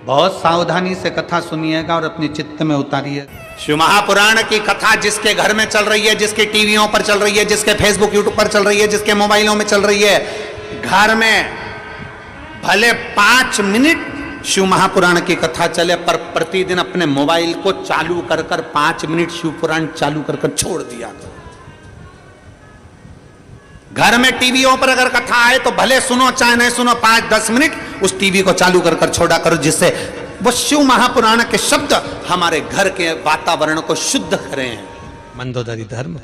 बहुत सावधानी से कथा सुनिएगा और अपने चित्त में उतारिए। शिव महापुराण की कथा जिसके घर में चल रही है, जिसके टीवियों पर चल रही है, जिसके फेसबुक यूट्यूब पर चल रही है, जिसके मोबाइलों में चल रही है, घर में भले 5 मिनट शिव महापुराण की कथा चले, पर प्रतिदिन अपने मोबाइल को चालू कर 5 मिनट शिव पुराण चालू कर छोड़ दिया। घर में टीवियों पर अगर कथा आए तो भले सुनो चाहे नहीं सुनो, 5-10 मिनट उस टीवी को चालू कर छोड़ा करो, जिससे वो शिव महापुराण के शब्द हमारे घर के वातावरण को शुद्ध करें। मंदोदरी धर्म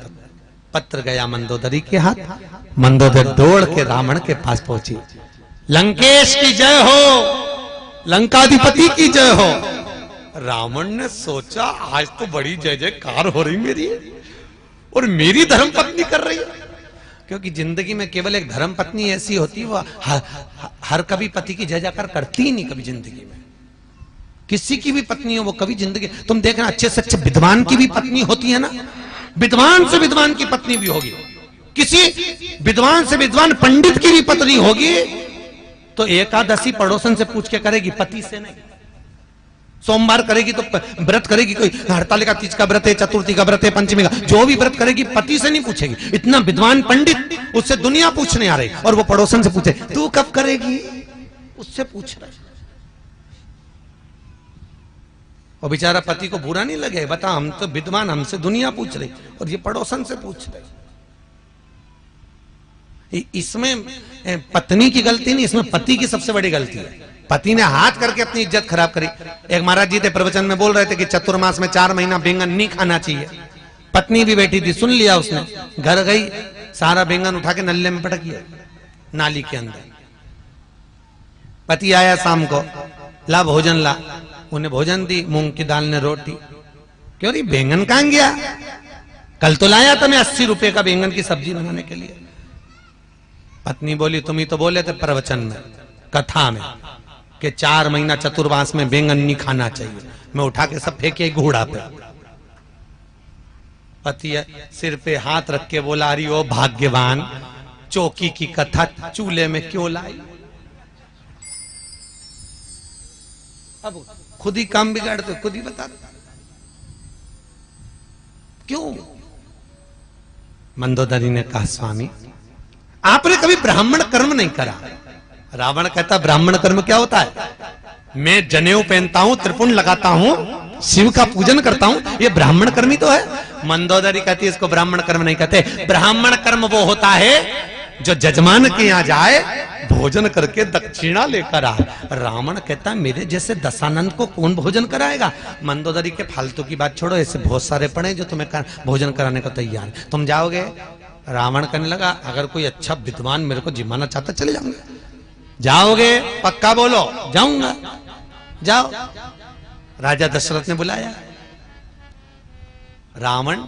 पत्र गया मंदोदरी के हाथ, मंदोदरी दौड़ के रावण के पास पहुंची। लंकेश की जय हो, लंकाधिपति की जय हो। रावण ने सोचा आज तो बड़ी जय जयकार हो रही मेरी, और मेरी धर्म पत्नी कर रही है। क्योंकि जिंदगी में केवल एक धर्म पत्नी ऐसी होती है, वो हर कभी पति की जय जयकार करती ही नहीं। कभी जिंदगी में किसी की भी पत्नी हो, वो कभी जिंदगी, तुम देखना अच्छे से अच्छे विद्वान की भी पत्नी होती है ना, विद्वान से विद्वान की पत्नी भी होगी, किसी विद्वान से विद्वान पंडित की भी पत्नी होगी, तो एकादशी पड़ोसन से पूछ के करेगी, पति से नहीं। सोमवार करेगी तो व्रत करेगी, कोई हड़तालिका तीज का व्रत है, चतुर्थी का व्रत है, पंचमी का, जो भी व्रत करेगी पति से नहीं पूछेगी। इतना विद्वान पंडित, उससे दुनिया पूछने आ रही, और वो पड़ोसन से पूछे तू कब करेगी, उससे पूछ रहा है। और बेचारा पति को बुरा नहीं लगे, बता हम तो विद्वान, हमसे दुनिया पूछ रही, और ये पड़ोसन से पूछ रही। इसमें पत्नी की गलती नहीं, इसमें पति की सबसे बड़ी गलती है। पति ने हाथ करके अपनी इज्जत खराब करी। एक महाराज जी थे, प्रवचन में बोल रहे थे कि चतुर्मास में 4 महीना बैंगन नहीं खाना चाहिए। पत्नी भी बैठी थी, सुन लिया उसने, घर गई, सारा बैंगन उठा के नल्ले में पटक लिया, नाली के अंदर। पति आया शाम को, ला भोजन ला, उन्हें भोजन दी, मूंग की दाल ने रोटी। क्यों रही बैंगन कहां गया, कल तो लाया था मैं 80 रुपए का बैंगन की सब्जी बनाने के लिए। पत्नी बोली तुम ही तो बोले थे प्रवचन में, कथा में, कि 4 महीना चतुर्मास में बैंगन नहीं खाना चाहिए। मैं उठा के सब फेंके घोड़ा पे। पति सिर पे हाथ रख के बोला, अरे ओ भाग्यवान, चौकी की कथा चूल्हे में क्यों लाई। अब खुद ही काम बिगाड़ते, खुद ही बता क्यों। मंदोदरी ने कहा स्वामी आपने कभी ब्राह्मण कर्म नहीं करा। रावण कहता ब्राह्मण कर्म क्या होता है, मैं जनेऊ पहनता हूं, त्रिपुंड लगाता हूं, शिव का पूजन करता हूं, ये ब्राह्मण कर्म ही तो है। मंदोदरी कहती है इसको ब्राह्मण कर्म नहीं कहते। ब्राह्मण कर्म वो होता है जो जजमान के यहां जाए, भोजन करके दक्षिणा लेकर आए। रावण कहता मेरे जैसे दशानंद को कौन भोजन कराएगा। मंदोदरी के फालतू की बात छोड़ो, ऐसे बहुत सारे पड़े जो तुम्हें भोजन कराने को तैयार है, तुम जाओगे। रावण कहने लगा अगर कोई अच्छा विद्वान मेरे को जिमाना चाहता चले जाऊंगा। जाओगे पक्का बोलो, जाऊंगा, जाओ। राजा दशरथ ने बुलाया। रावण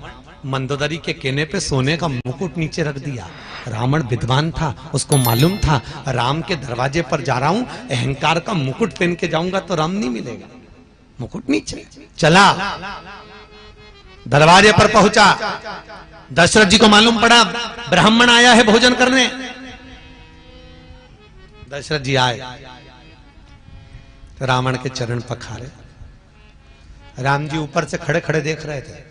मंदोदरी के कहने पे सोने का मुकुट नीचे रख दिया। रावण विद्वान था, उसको मालूम था राम के दरवाजे पर जा रहा हूं, अहंकार का मुकुट पहन के जाऊंगा तो राम नहीं मिलेगा। मुकुट नीचे चला, दरवाजे पर पहुंचा। दशरथ जी को मालूम पड़ा ब्राह्मण आया है भोजन करने। दशरथ जी आए, रावण के चरण पखारे। राम जी ऊपर से खड़े खड़े देख रहे थे।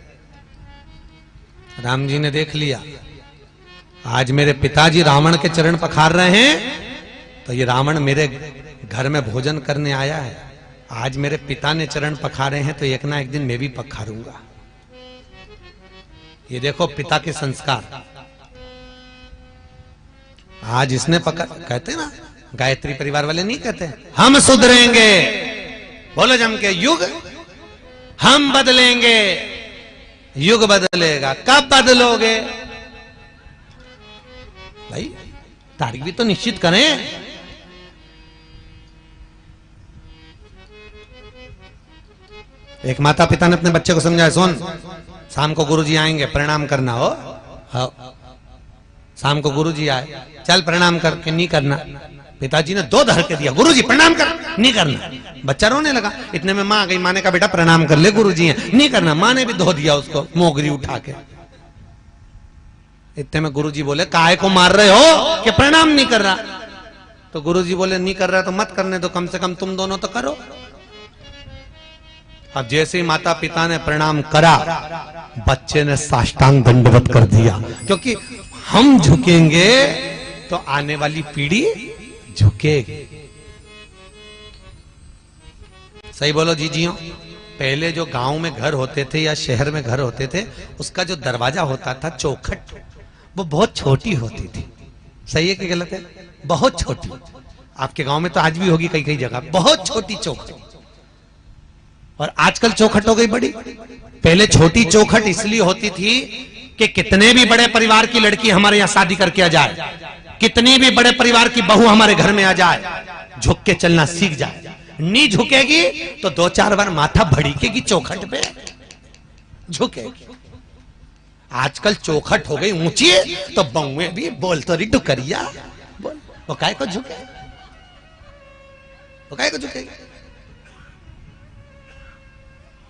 राम जी ने देख लिया आज मेरे पिताजी रावण के चरण पखार रहे हैं, तो ये रावण मेरे घर में भोजन करने आया है। आज मेरे पिता ने चरण पखारे हैं, तो एक ना एक दिन मैं भी पखारूंगा। ये देखो पिता के संस्कार। आज इसने कहते ना, गायत्री परिवार वाले नहीं कहते हम सुधरेंगे, बोलो जम के, युग हम बदलेंगे, युग बदलेगा। कब बदलोगे भाई, तारीख भी तो निश्चित करें। एक माता पिता ने अपने बच्चे को समझाया, सुन शाम को गुरुजी आएंगे, प्रणाम करना हो। हाँ, शाम को गुरुजी आए, चल प्रणाम करके नहीं करना। पिताजी ने 2 धर के दिया, गुरुजी प्रणाम कर, नहीं करना। बच्चा रोने लगा। इतने में मां आ गई, मां ने कहा बेटा प्रणाम कर ले, गुरुजी हैं, नहीं करना। मां ने भी धो दिया उसको मोगरी उठा के। इतने में गुरुजी बोले काहे को मार रहे हो कि प्रणाम नहीं कर रहा। तो गुरुजी बोले नहीं कर रहा तो मत करने दो, कम से कम तुम दोनों तो करो। अब जैसे ही माता पिता ने प्रणाम करा, बच्चे ने साष्टांग दंडवत कर दिया, क्योंकि हम झुकेंगे तो आने वाली पीढ़ी झुकेगी। सही बोलो जीजियों। पहले जो गांव में घर होते थे या शहर में घर होते थे, उसका जो दरवाजा होता था चौखट, वो बहुत छोटी होती थी। सही है कि गलत है? बहुत छोटी। आपके गांव में तो आज भी होगी कई कई जगह, बहुत छोटी चौखट। और आजकल चौखट हो गई बड़ी। पहले छोटी चौखट इसलिए होती थी कि कितने भी बड़े परिवार की लड़की हमारे यहां शादी करके आ जाए, कितनी भी बड़े परिवार की बहू हमारे घर में आ जाए, झुक के चलना सीख जाए। नहीं झुकेगी तो 2-4 बार माथा भड़केगी चौखट पे, झुकेगी। आजकल चौखट हो गई ऊंची, तो बहुएं भी बोल तो रही डुकरिया बोल, वो काय को झुके, वो काय को झुकेगी।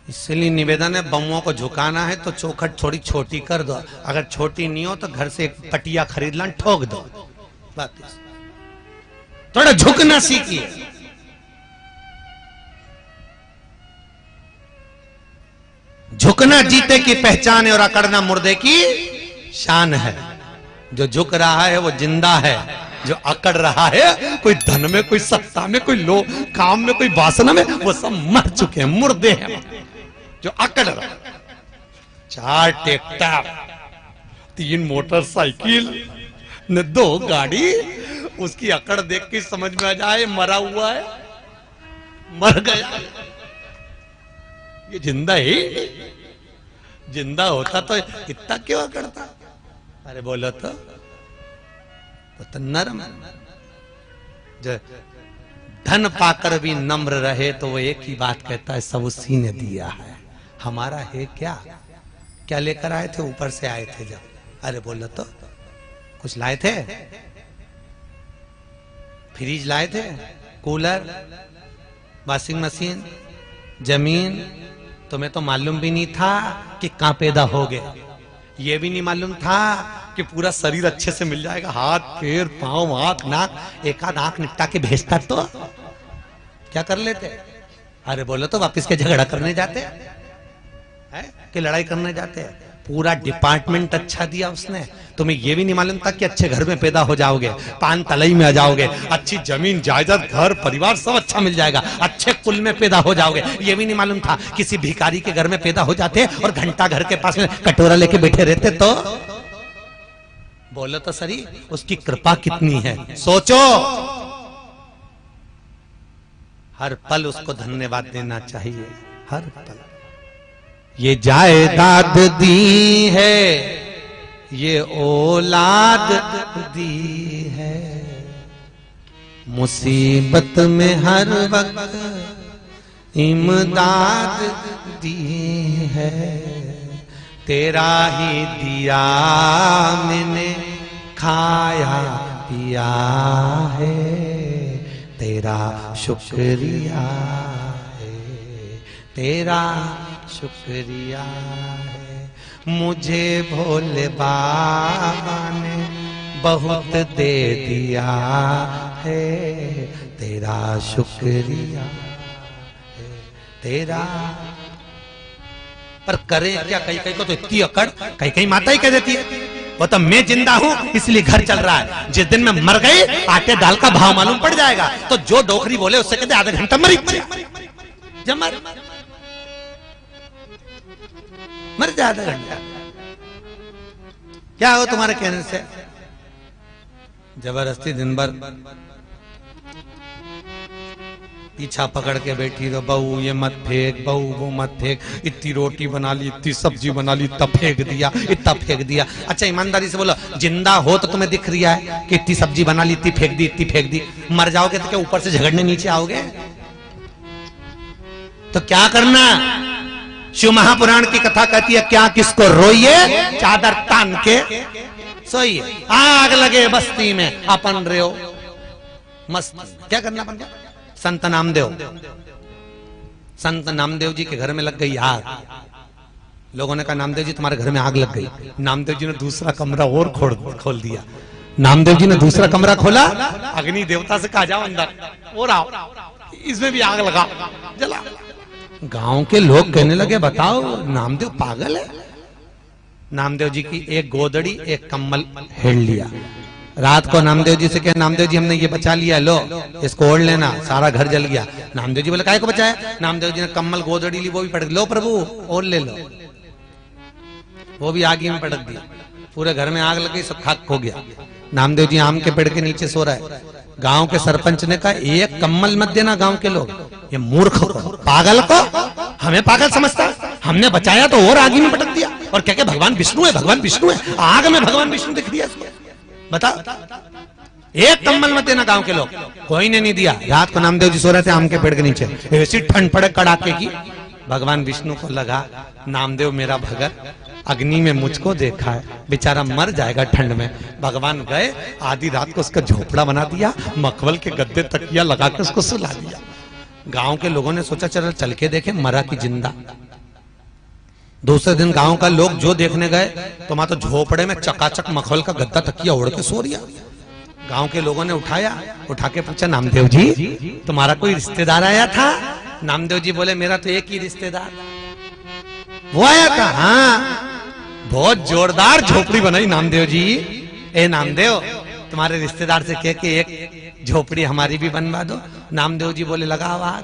इसलिए निवेदन है, बहुओं को झुकाना है तो चौखट थोड़ी छोटी कर दो। अगर छोटी नहीं हो तो घर से एक पटिया खरीद ला, ठोक दो। बात थोड़ा झुकना सीखिए। झुकना जीते की पहचान है और अकड़ना मुर्दे की शान है। जो झुक रहा है वो जिंदा है, जो अकड़ रहा है कोई धन में, कोई सत्ता में, कोई लो काम में, कोई वासना में, वो सब मर चुके हैं, मुर्दे हैं। जो अकड़ रहा, 4 ट्रैक्टर, 3 मोटरसाइकिल न 2 गाड़ी, उसकी अकड़ देख के समझ में आ जाए मरा हुआ है, मर गया। ये जिंदा ही, जिंदा होता तो इतना क्यों अकड़ता? अरे बोलो तो नरम। जो धन पाकर भी नम्र रहे तो वो एक ही बात कहता है, सब उसी ने दिया है, हमारा है क्या? क्या लेकर आए थे? ऊपर से आए थे जब। अरे बोलो तो कुछ लाए थे? फ्रिज लाए थे, कूलर, वॉशिंग मशीन, जमीन। तुम्हें तो मालूम भी नहीं था कि कहां पैदा हो गए, ये भी नहीं मालूम था कि पूरा शरीर अच्छे से मिल जाएगा, हाथ पैर पांव आंख नाक, एक आध आंख निपटा के भेजता तो क्या कर लेते? अरे बोलो तो वापिस के झगड़ा करने जाते हैं कि लड़ाई करने जाते हैं? पूरा डिपार्टमेंट अच्छा दिया उसने। तुम्हें यह भी नहीं मालूम था कि अच्छे घर में पैदा हो जाओगे, पान तलई में आ जाओगे, अच्छी जमीन जायदाद घर परिवार सब अच्छा मिल जाएगा, अच्छे कुल में पैदा हो जाओगे। ये भी नहीं मालूम था किसी भिखारी के घर में पैदा हो जाते और घंटा घर के पास में कटोरा लेके बैठे रहते तो? बोलो तो सही, उसकी कृपा कितनी है, सोचो। हर पल उसको धन्यवाद देना चाहिए, हर पल। ये जायदाद दी है, ये औलाद दी है, मुसीबत में हर वक्त इमदाद दी है, तेरा ही दिया मैंने खाया पिया है, तेरा शुक्रिया है, तेरा शुक्रिया है। मुझे भोले बाबा ने बहुत दे दिया है, तेरा शुक्रिया है, तेरा। पर करे क्या? कई कई को तो इतनी अकड़, कई कई माता ही कह देती है वो तो मैं जिंदा हूं इसलिए घर चल रहा है, जिस दिन मैं मर गई आटे दाल का भाव मालूम पड़ जाएगा तो जो डोकरी बोले उससे कहते आधा घंटा मर जा, आधा घंटा। क्या हो तुम्हारे कहने से? जबरदस्ती दिन भर पीछा पकड़ के बैठी तो, बहू ये मत फेंक, बहू वो मत फेंक, इतनी रोटी बना ली, इतनी सब्जी बना ली, इतना फेंक दिया, इतना फेंक दिया। अच्छा ईमानदारी से बोलो, जिंदा हो तो तुम्हें दिख रहा है कि इतनी सब्जी बना ली, इतनी फेंक दी, इतनी फेंक दी। मर जाओगे तो क्या ऊपर से झगड़ने नीचे आओगे? तो क्या करना? शिव महापुराण की कथा कहती है, क्या किसको रोइए चादर तान के सोइए, आग लगे बस्ती में अपन रहो मस्त। क्या करना पड़ेगा? संत नामदेव जी के घर में लग गई आग। लोगों ने कहा नामदेव जी तुम्हारे घर में आग लग गई। नामदेव जी ने दूसरा कमरा और खोल दिया। नामदेव जी ने दूसरा कमरा खोला, अग्नि देवता से कहा जाओ अंदर और आओ, इसमें भी आग लगा, जला। गांव के लोग कहने लगे बताओ नामदेव पागल है। नामदेव जी की एक गोदड़ी एक कम्बल हेड़ लिया। रात को नामदेव जी से कहे नामदेव जी हमने ये बचा लिया, लो इसको ओढ़ लेना, सारा घर जल गया। नामदेव जी बोले काहे को बचाया? नामदेव जी ने कम्बल गोदड़ी ली, वो भी पटक, लो प्रभु ओढ़ ले लो, वो भी आग में पटक दिया। पूरे घर में आग लग गई, सब खाक हो गया। नामदेव जी आम के पेड़ के नीचे सो रहा है। गांव के सरपंच ने कहा एक कम्बल मत देना गांव के लोग, ये मूर्ख को, पागल को हमें पागल समझता, हमने बचाया तो और आग में पटक दिया, और क्या क्या भगवान विष्णु है, भगवान विष्णु है, आग में भगवान विष्णु दिख दिया। बता, एक कम्बल मत देना गांव के लोग। कोई ने नहीं दिया। रात को नामदेव जी सो रहे थे आम के पेड़ के नीचे, ऐसी ठंड पड़े कड़ाके की। भगवान विष्णु को लगा नामदेव मेरा भगत अग्नि में मुझको देखा है, बेचारा मर जाएगा ठंड में। भगवान गए, आधी रात को उसका झोपड़ा बना दिया, मखमल के गद्दे तकिया लगा के उसको सुला दिया। गांव के लोगों ने सोचा चल के देखे, मरा कि जिंदा। दूसरे दिन गांव का लोग जो देखने गए तो मां तो झोपड़े में चकाचक मखमल का गद्दा तकिया ओढ़ के सो रिया। गांव के लोगों ने उठा के पूछा नामदेव जी तुम्हारा कोई रिश्तेदार आया था? नामदेव जी बोले मेरा तो एक ही रिश्तेदार वो आया था। हाँ, बहुत जोरदार झोपड़ी बनाई नामदेव जी। ए नामदेव तुम्हारे रिश्तेदार से कह के एक झोपड़ी हमारी भी बनवा दो। नामदेव जी बोले लगा आवाज।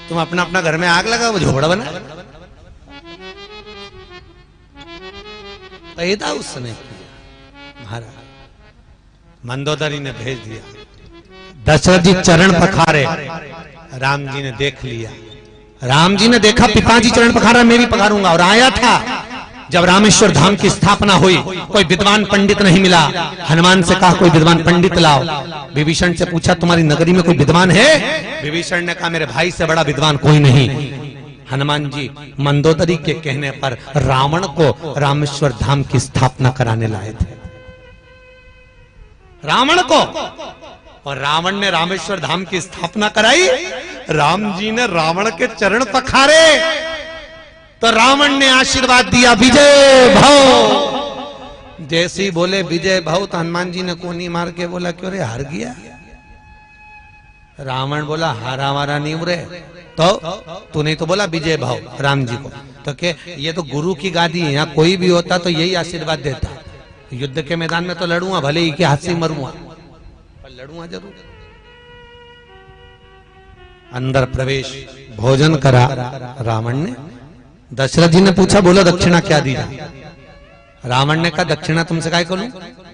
तुम अपना अपना घर में आग लगा, वो झोपड़ा बना। पैदा उसने किया। महाराज मंदोदरी ने भेज दिया। दशरथ जी चरण पखारे, राम जी ने देख लिया। राम जी ने देखा पिताजी चरण पखारा, मैं भी पखारूंगा। और आया था जब रामेश्वर धाम की स्थापना हुई, कोई विद्वान पंडित नहीं मिला। हनुमान से कहा कोई विद्वान पंडित लाओ। विभीषण से पूछा तुम्हारी नगरी में कोई विद्वान है? विभीषण ने कहा मेरे भाई से बड़ा विद्वान कोई नहीं। हनुमान जी मंदोदरी के कहने पर रावण को रामेश्वर धाम की स्थापना कराने लाए थे। रावण को, और रावण ने रामेश्वर धाम की स्थापना कराई। राम जी ने रावण के चरण पखारे तो रावण ने आशीर्वाद दिया विजय भव। जैसे ही बोले विजय भव तो हनुमान जी ने कोनी मार के बोला क्यों रे हार गया? रावण बोला हारा वारा नहीं उरे, तो तू नहीं तो बोला विजय भव राम जी को। तो के ये तो गुरु की गादी है, यहाँ कोई भी होता तो यही आशीर्वाद देता। युद्ध के मैदान में तो लड़ूंगा, भले ही के हाथ से मरूंगा, पर लड़ूंगा जरूर। अंदर प्रवेश भोजन करा रावण ने। दशरथ जी ने पूछा बोलो दक्षिणा क्या दी? रावण ने कहा दक्षिणा तुमसे काय करूं?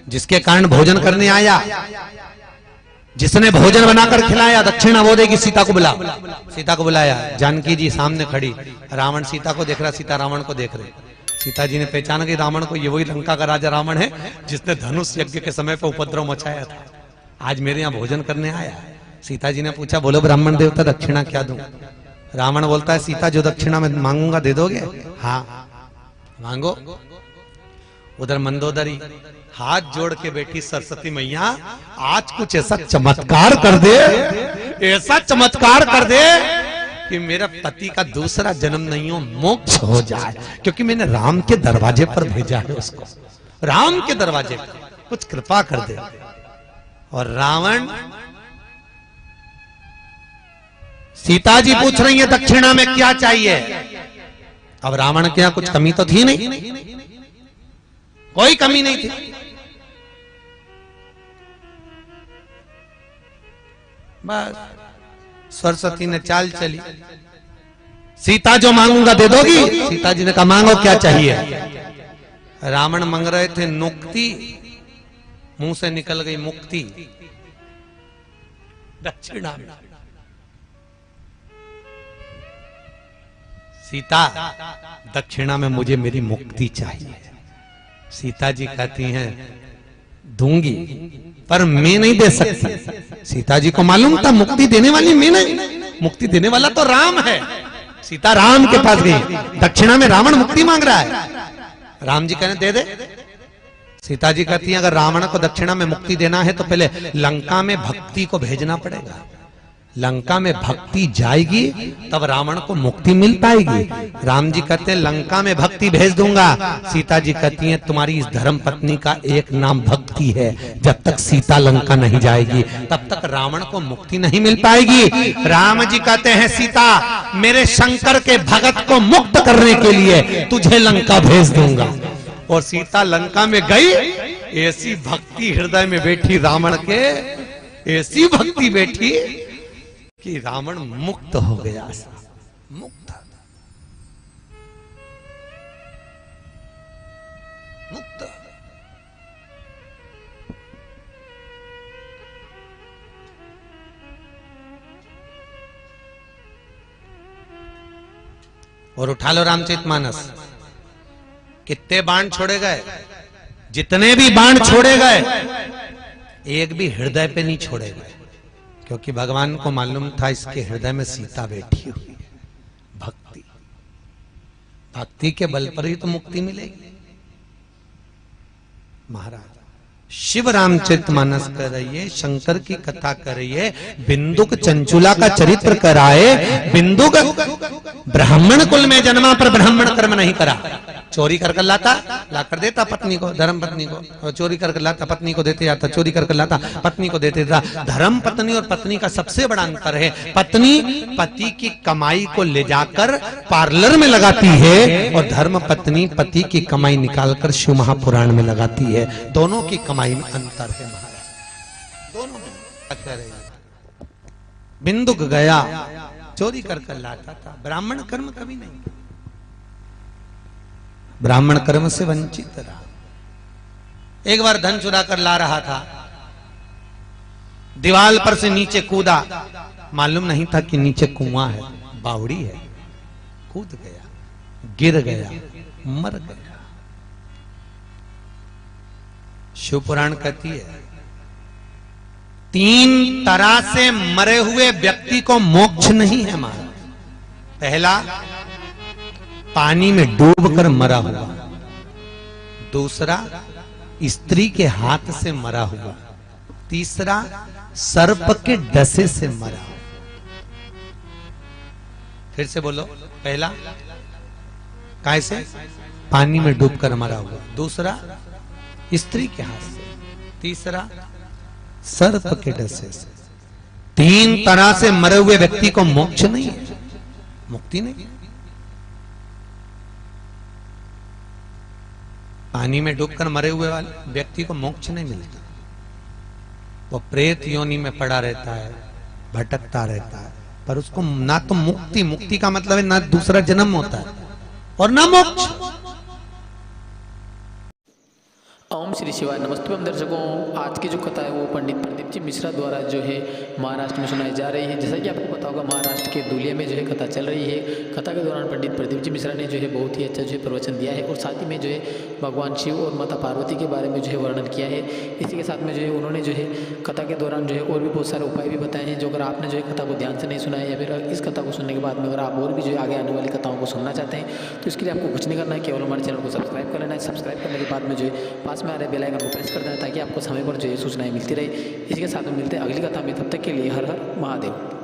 जिसके कारण भोजन करने आया, जिसने भोजन बनाकर खिलाया, दक्षिणा वो देगी। सीता को बुला। सीता को बुलाया। जानकी जी सामने खड़ी, रावण सीता को देख रहा, सीता रावण को देख रहे। सीता जी ने पहचाना कि रावण को, ये वही लंका का राजा रावण है जिसने धनुष यज्ञ के समय पर उपद्रव मचाया था, आज मेरे यहाँ भोजन करने आया। सीता जी ने पूछा बोलो ब्राह्मण देवता दक्षिणा क्या दूं? रावण बोलता है सीता जो दक्षिणा में मांगूंगा दे दोगे? हाँ मांगो। उधर मंदोदरी हाथ जोड़ के बैठी, सरस्वती मैया आज कुछ ऐसा चमत्कार कर दे, ऐसा चमत्कार कर दे कि मेरा पति का दूसरा जन्म नहीं हो, मोक्ष हो जाए, क्योंकि मैंने राम के दरवाजे पर भेजा है उसको। राम के दरवाजे पर कुछ कृपा कर दे। और रावण, सीता जी पूछ रही है दक्षिणा में क्या चाहिए? अब रावण के यहां कुछ कमी तो थी नहीं, कोई कमी नहीं थी। बस सरस्वती ने चाल चली, सीता जो मांगूंगा दे दोगी? सीता जी ने कहा मांगो क्या चाहिए? रावण मांग रहे थे मुक्ति, मुंह से निकल गई मुक्ति। दक्षिणा में सीता, दक्षिणा में मुझे मेरी मुक्ति चाहिए। सीता जी कहती हैं दूंगी, पर मैं नहीं दे सकती। सीता जी को मालूम था मुक्ति देने वाली मैं नहीं, मुक्ति देने वाला तो राम है। सीता राम के पास गई, दक्षिणा में रावण मुक्ति मांग रहा है। राम जी कहने दे दे। सीता जी कहती हैं अगर रावण को दक्षिणा में मुक्ति देना है तो पहले लंका में भक्ति को भेजना पड़ेगा। लंका में भक्ति जाएगी तब रावण को मुक्ति मिल पाएगी। राम जी कहते हैं लंका में भक्ति भेज दूंगा। सीता जी कहती हैं तुम्हारी इस धर्म पत्नी का एक नाम भक्ति है, जब तक सीता लंका नहीं जाएगी तब तक रावण को मुक्ति नहीं मिल पाएगी। राम जी कहते हैं सीता मेरे शंकर के भगत को मुक्त करने के लिए तुझे लंका भेज दूंगा। और सीता लंका में गई, ऐसी भक्ति हृदय में बैठी रावण के, ऐसी भक्ति बैठी कि रावण मुक्त हो गया। मुक्त मुक्त। और उठा लो रामचरितमानस, कितने बाण छोड़े गए, जितने भी बाण छोड़े गए एक भी हृदय पे नहीं छोड़े गए, क्योंकि भगवान को मालूम था इसके हृदय में सीता बैठी हुई है। भक्ति, भक्ति के बल पर ही तो मुक्ति मिलेगी। महाराज शिव रामचरितमानस कर रही है, शंकर की कथा कर रही है, बिंदुक चंचुला का चरित्र कराए। बिंदुक ब्राह्मण कुल में जन्मा पर ब्राह्मण कर्म नहीं करा, चोरी कर लाता, ला कर देता पत्नी को, धर्म पत्नी को, और चोरी कर लाता पत्नी को देते जाता, चोरी कर लाता पत्नी को देते जाता। धर्म पत्नी और पत्नी का सबसे बड़ा अंतर है, पत्नी पति की कमाई को ले जाकर पार्लर में लगाती है और धर्म पत्नी पति की कमाई निकालकर शिव महापुराण में लगाती है। दोनों की कमाई में अंतर है महाराज, दोनों में। बिंदुक गया चोरी कर लाता था, ब्राह्मण कर्म कभी नहीं, ब्राह्मण कर्म से वंचित रहा। एक बार धन चुरा कर ला रहा था, दीवार पर से नीचे कूदा, मालूम नहीं था कि नीचे कुआं है, बावड़ी है, कूद गया, गिर गया, मर गया। शिव पुराण कहती है 3 तरह से मरे हुए व्यक्ति को मोक्ष नहीं है महाराज। पहला, पानी में डूबकर मरा हुआ। दूसरा, स्त्री के हाथ से मरा हुआ। तीसरा, सर्प के डसे से मरा। फिर से बोलो, पहला कैसे? पानी में डूबकर मरा हुआ। दूसरा, स्त्री के हाथ से। तीसरा, सर्प के डसे से। 3 तरह से मरे हुए व्यक्ति को मोक्ष नहीं है, मुक्ति नहीं। पानी में डूबकर मरे हुए वाले व्यक्ति को मोक्ष नहीं मिलता, वो प्रेत योनि में पड़ा रहता है, भटकता रहता है, पर उसको ना तो मुक्ति का मतलब है ना दूसरा जन्म होता है और ना मोक्ष। ओम श्री शिवाय। नमस्ते दर्शकों, आज की जो कथा है वो पंडित प्रदीप जी मिश्रा द्वारा जो है महाराष्ट्र में सुनाई जा रही है। जैसा कि आपको पता होगा महाराष्ट्र के धुलिया में जो है कथा चल रही है। कथा के दौरान पंडित प्रदीप जी मिश्रा ने जो है बहुत ही अच्छा जो है प्रवचन दिया है और साथ ही में जो है भगवान शिव और माता पार्वती के बारे में जो है वर्णन किया है। इसी के साथ में जो है उन्होंने जो है कथा के दौरान जो है और भी बहुत सारे उपाय भी बताए हैं, जो अगर आपने जो है कथा को ध्यान से नहीं सुना है या फिर इस कथा को सुनने के बाद में अगर आप और भी जो है आगे आने वाली कथाओं को सुनना चाहते हैं तो इसके लिए आपको कुछ नहीं करना है, केवल हमारे चैनल को सब्सक्राइब कर लेना है। सब्सक्राइब करने के बाद में जो है पास में आ रहे बेल आइकन को प्रेस कर देना ताकि आपको समय पर जो है सूचनाएं मिलती रहे। इसी के साथ में मिलते हैं अगली कथा में, तब तक के लिए हर हर महादेव।